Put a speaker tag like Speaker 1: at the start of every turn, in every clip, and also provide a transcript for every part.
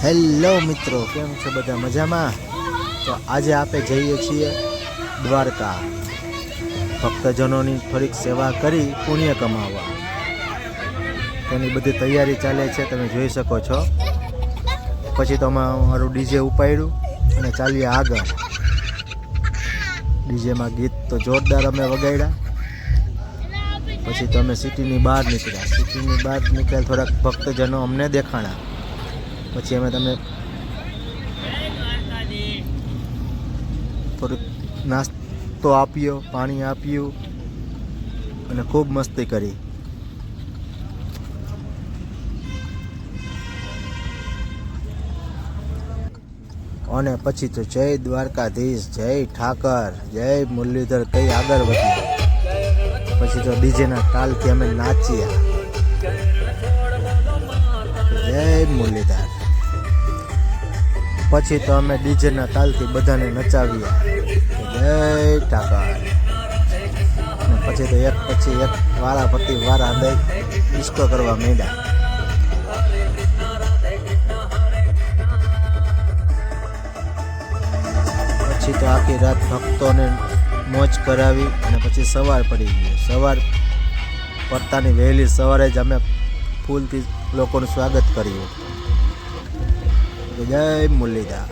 Speaker 1: Hello મિત્રો, કેમ છો બધા? મજામાં? તો આજે આપણે જઈએ છીએ દ્વારકા, ભક્તજનોની થોડીક સેવા કરી પુણ્ય કમાવવા. તેની બધી તૈયારી ચાલે છે, તમે જોઈ શકો છો. પછી તો અમારું ડીજે ઉપાડ્યું અને ચાલીએ આગળ. ડીજેમાં ગીત તો જોરદાર અમે વગાડ્યા. પછી તો અમે સિટીની બહાર નીકળ્યા. થોડાક ભક્તજનો અમને દેખાણા. પછી અમે તમને થોડુંક નાસ્તો આપ્યો, પાણી આપ્યું અને ખૂબ મસ્તી કરી. અને પછી તો જય દ્વારકાધીશ, જય ઠાકર, જય મુરલીધર કઈ આગળ વધ્યું. પછી તો ડીજેના તાલથી અમે નાચ્યા, જય મુરલીધર. પછી તો અમે ડીજેના તાલથી બધાને નચાવ્યા, જય ઠાકર. અને પછી તો એક પછી એક વારા પતિ વારા દઈ ડિસ્કો કરવા માંડ્યા. પછી તો આખી રાત ભક્તોને મોજ કરાવી અને પછી સવાર પડી ગઈ. સવાર પડતાની વહેલી સવારે જ અમે ફૂલથી લોકોનું સ્વાગત કર્યું. જય મુરલીધર.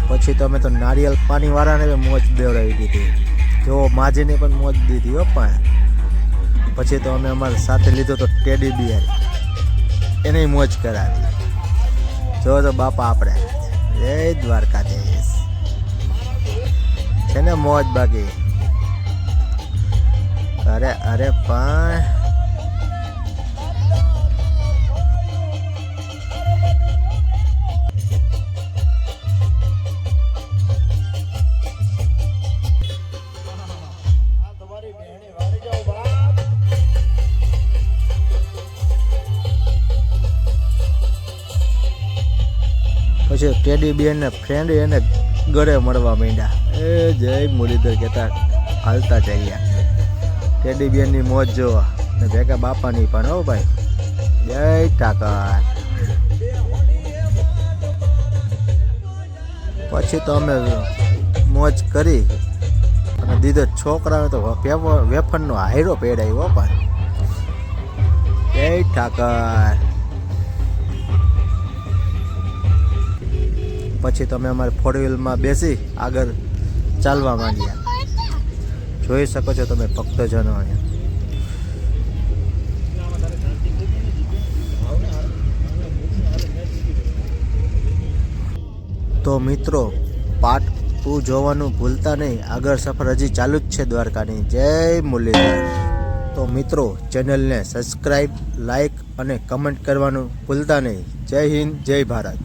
Speaker 1: પછી તો અમે તો નારિયેલ પાણી વાળાને મોજ દેવડાવી દીધી. જો માજીને પણ મોજ દીધી હો. પણ પછી તો અમે અમારા સાથે લીધો તો ટેડી બિયર, એને મોજ કરાવી. જો તો બાપા આપણે જય દ્વારકાધીશ છે ને મોજ બાકી. અરે પણ પછી ટેડી બિયરના ફ્રેન્ડ એને ગળે મળવા માંડ્યા. એ જય મુરલીધર કહેતા હાલતા ચાલ્યા. ટેડી બિયરની મોજ જોવા ને ભેગા બાપાની પણ. હો ભાઈ, જય ઠાકર. પછી તો અમે મોજ કરી અને દીધો છોકરાને તો વેફરનો હાયરો પહેરાવ્યો. પણ જય ઠાકર. પછી તમે અમારી ફોર વ્હીલમાં બેસી આગળ ચાલવા માંડ્યા. જોઈ શકો છો તમે ભક્તજનો. તો મિત્રો, પાર્ટ 2 જોવાનું ભૂલતા નહીં. આગળ સફર હજી ચાલુ જ છે દ્વારકાની. જય મુરલીધર. તો મિત્રો, ચેનલને સબસ્ક્રાઈબ, લાઈક અને કમેન્ટ કરવાનું ભૂલતા નહીં. જય હિન્દ, જય ભારત.